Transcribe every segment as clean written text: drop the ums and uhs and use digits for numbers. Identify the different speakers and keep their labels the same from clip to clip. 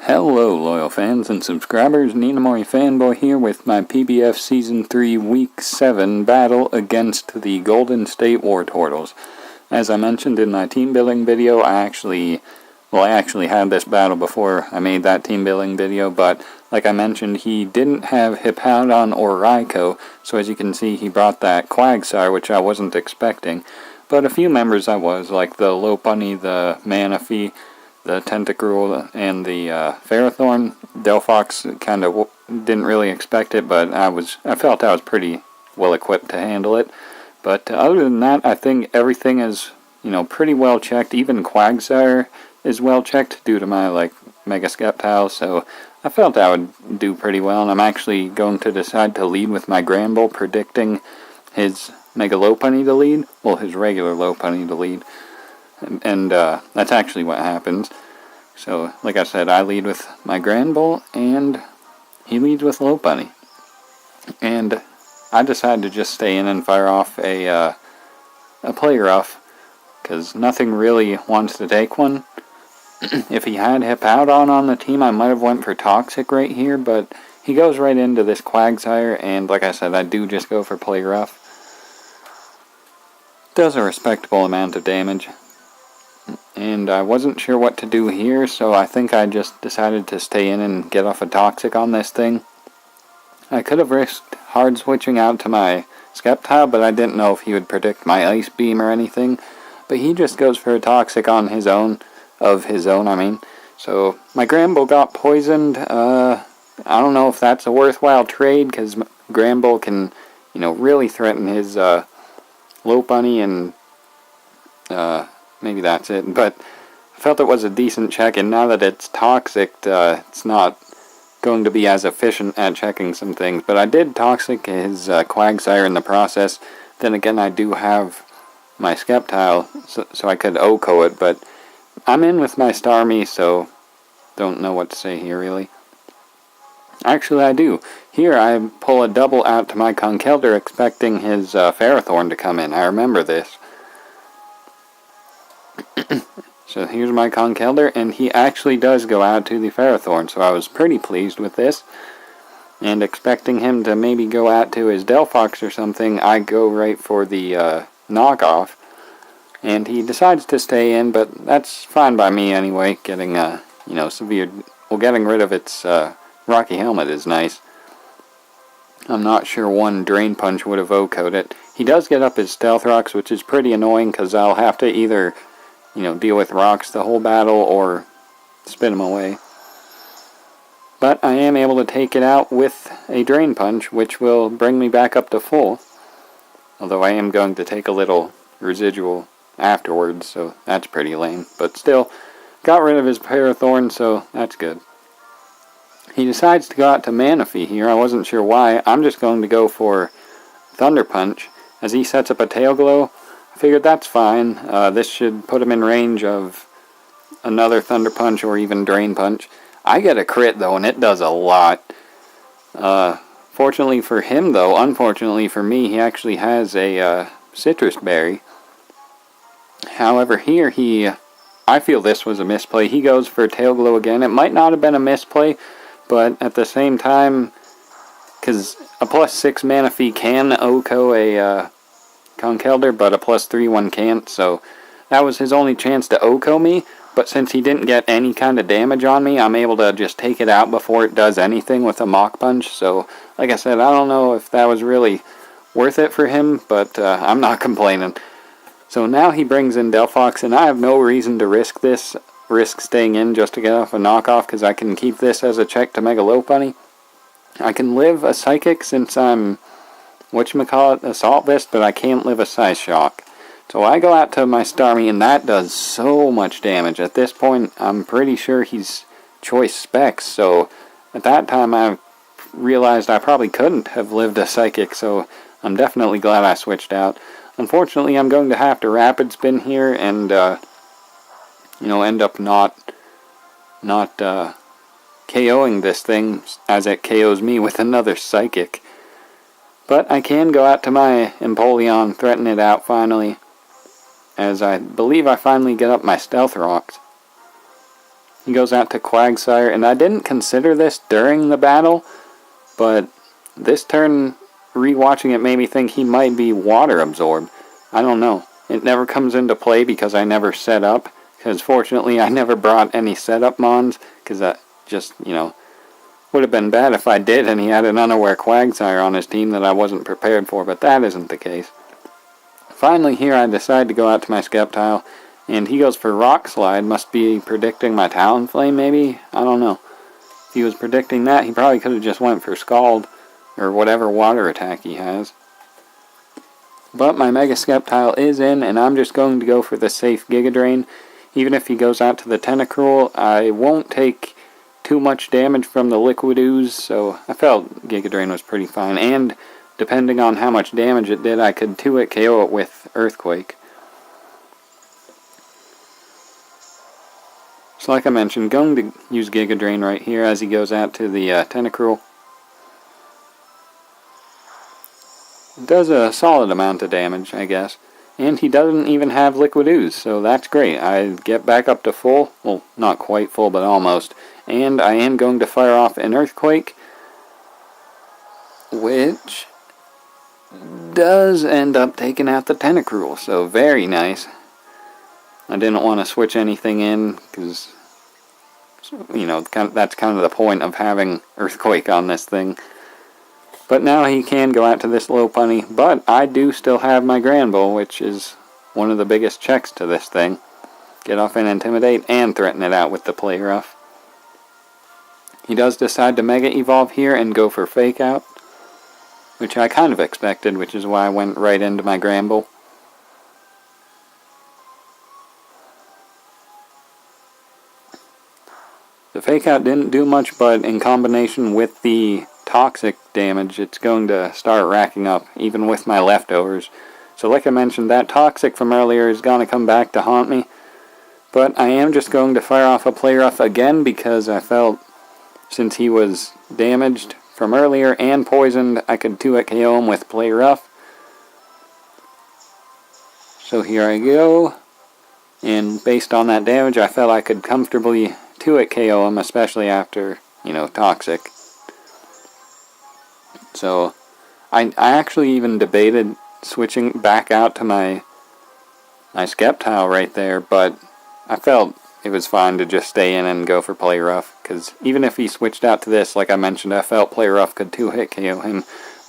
Speaker 1: Hello, loyal fans and subscribers. Ninamori Fanboy here with my PBF Season 3 Week 7 battle against the Golden State Wartortles. As I mentioned in my team building video, I actually had this battle before I made that team building video, but like I mentioned, he didn't have Hippowdon or Raikou, so as you can see, he brought that Quagsire, which I wasn't expecting. But a few members I was, like the Lopunny, the Manaphy, the Tentacruel, and the Ferrothorn. Delphox kind of didn't really expect it, but I felt I was pretty well equipped to handle it. But other than that, I think everything is, pretty well checked. Even Quagsire is well checked due to my Mega Sceptile, so I felt I would do pretty well. And I'm actually going to decide to lead with my Granbull, predicting his Mega Lopunny to lead, well, his regular Lopunny to lead. And that's actually what happens. So, like I said, I lead with my Granbull, and he leads with Lopunny. And I decided to just stay in and fire off a Play Rough, because nothing really wants to take one. If he had Hippowdon on the team, I might have went for Toxic right here, but he goes right into this Quagsire, and like I said, I do just go for Play Rough. Does a respectable amount of damage. And I wasn't sure what to do here, so I think I just decided to stay in and get off a Toxic on this thing. I could have risked hard switching out to my Sceptile, but I didn't know if he would predict my Ice Beam or anything. But he just goes for a Toxic on his own, So my Granbull got poisoned. I don't know if that's a worthwhile trade, because Granbull can, really threaten his Lopunny, and maybe that's it, but I felt it was a decent check, and now that it's Toxic, it's not going to be as efficient at checking some things. But I did Toxic his Quagsire in the process. Then again, I do have my Sceptile, so I could OHKO it, but I'm in with my Starmie, so don't know what to say here, really. Actually, I do. Here, I pull a double out to my Conkeldurr, expecting his Ferrothorn to come in. I remember this. So here's my Conkeldurr, and he actually does go out to the Ferrothorn, so I was pretty pleased with this. And expecting him to maybe go out to his Delphox or something, I go right for the knockoff. And he decides to stay in, but that's fine by me anyway. Getting, getting rid of its Rocky Helmet is nice. I'm not sure one Drain Punch would have OHKO'd it. He does get up his Stealth Rocks, which is pretty annoying, because I'll have to either deal with rocks the whole battle or spin them away. But I am able to take it out with a Drain Punch, which will bring me back up to full. Although I am going to take a little residual afterwards, so that's pretty lame. But still, got rid of his Ferrothorn, so that's good. He decides to go out to Manaphy here. I wasn't sure why. I'm just going to go for Thunder Punch. As he sets up a Tail Glow, I figured that's fine. This should put him in range of another Thunder Punch or even Drain Punch. I get a crit though, and it does a lot. Fortunately for him though, unfortunately for me, he actually has a Citrus Berry. However, here I feel this was a misplay. He goes for Tail Glow again. It might not have been a misplay, but at the same time, because a +6 Manaphy can OHKO a Conkeldurr, but a +3 one can't, so that was his only chance to OHKO me. But since he didn't get any kind of damage on me, I'm able to just take it out before it does anything with a Mach Punch. So, like I said, I don't know if that was really worth it for him, but I'm not complaining. So now he brings in Delphox, and I have no reason to risk staying in just to get off a knockoff, because I can keep this as a check to Mega Lopunny. I can live a Psychic since I'm, Assault Vest, but I can't live a Size Shock. So I go out to my Starmie, and that does so much damage. At this point, I'm pretty sure he's Choice Specs, so at that time I realized I probably couldn't have lived a Psychic, so I'm definitely glad I switched out. Unfortunately, I'm going to have to Rapid Spin here and, end up not KOing this thing as it KOs me with another Psychic. But I can go out to my Empoleon, threaten it out finally, as I believe I finally get up my Stealth Rocks. He goes out to Quagsire, and I didn't consider this during the battle, but this turn, rewatching it made me think he might be water absorbed. I don't know. It never comes into play because I never set up, because fortunately I never brought any setup mons, because that just, would have been bad if I did and he had an unaware Quagsire on his team that I wasn't prepared for, but that isn't the case. Finally here I decide to go out to my Sceptile, and he goes for Rock Slide. Must be predicting my Talonflame maybe? I don't know. If he was predicting that, he probably could have just went for Scald, or whatever water attack he has. But my Mega Sceptile is in, and I'm just going to go for the safe Giga Drain. Even if he goes out to the Tentacruel, I won't take too much damage from the Liquid Ooze, so I felt Giga Drain was pretty fine. And depending on how much damage it did, I could 2-hit KO it with Earthquake. So like I mentioned, going to use Giga Drain right here as he goes out to the Tentacruel. Does a solid amount of damage, I guess. And he doesn't even have Liquid Ooze, so that's great. I get back up to full. Well, not quite full, but almost. And I am going to fire off an Earthquake, which does end up taking out the Tentacruel, so very nice. I didn't want to switch anything in, because, that's kind of the point of having Earthquake on this thing. But now he can go out to this Lopunny, but I do still have my Granbull, which is one of the biggest checks to this thing. Get off and Intimidate, and threaten it out with the Play Rough. He does decide to Mega Evolve here and go for Fake Out, which I kind of expected, which is why I went right into my Granbull. The Fake Out didn't do much, but in combination with the Toxic damage, it's going to start racking up, even with my leftovers. So like I mentioned, that Toxic from earlier is going to come back to haunt me. But I am just going to fire off a Play Rough again, because I felt, since he was damaged from earlier and poisoned, I could 2-hit KO him with Play Rough. So here I go. And based on that damage, I felt I could comfortably 2-hit KO him, especially after, Toxic. So, I actually even debated switching back out to my Sceptile right there, but I felt it was fine to just stay in and go for Play Rough, because even if he switched out to this, like I mentioned, I felt Play Rough could 2-hit KO him,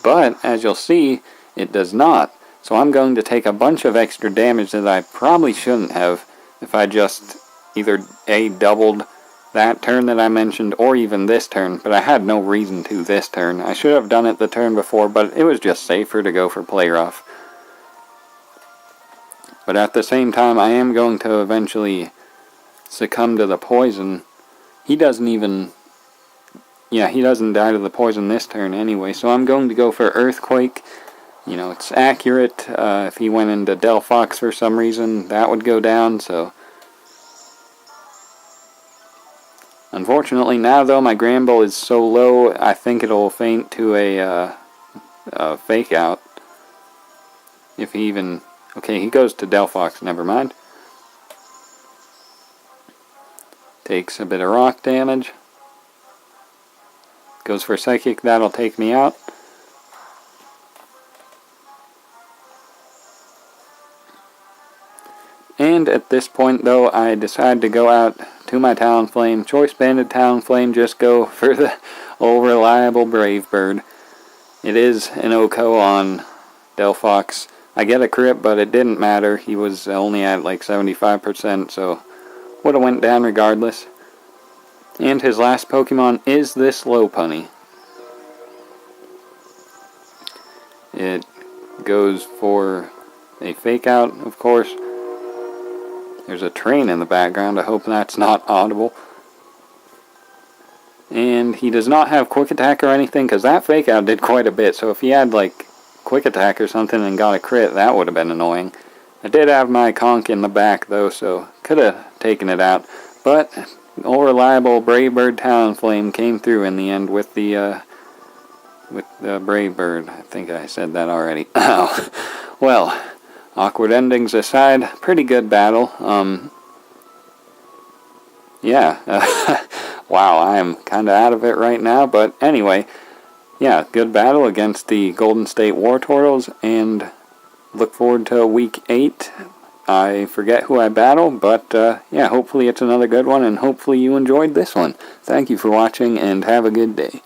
Speaker 1: but as you'll see, it does not. So I'm going to take a bunch of extra damage that I probably shouldn't have if I just either doubled that turn that I mentioned, or even this turn, but I had no reason to this turn. I should have done it the turn before, but it was just safer to go for Play Rough. But at the same time, I am going to eventually succumb to the poison. He doesn't even... Yeah, he doesn't die to the poison this turn anyway, so I'm going to go for Earthquake. It's accurate. If he went into Delphox for some reason, that would go down, so... Unfortunately, now though my Granbull is so low, I think it'll faint to a Fake Out. If he even... Okay, he goes to Delphox, never mind. Takes a bit of rock damage. Goes for Psychic, that'll take me out. And at this point though, I decide to go out to my Talonflame. Choice Banded Talonflame, just go for the old reliable Brave Bird. It is an OHKO on Delphox. I get a crit, but it didn't matter. He was only at like 75%, so would have went down regardless. And his last Pokemon is this Lopunny. It goes for a Fake Out, of course. There's a train in the background. I hope that's not audible. And he does not have Quick Attack or anything, because that Fake Out did quite a bit. So if he had like Quick Attack or something and got a crit, that would have been annoying. I did have my Conk in the back though, so could have taken it out. But old reliable Brave Bird Talonflame came through in the end with the Brave Bird. I think I said that already. Oh, well. Awkward endings aside, pretty good battle. yeah, wow, I am kind of out of it right now, but anyway, yeah, good battle against the Golden State Wartortles, and look forward to week 8. I forget who I battle, but yeah, hopefully it's another good one, and hopefully you enjoyed this one. Thank you for watching, and have a good day.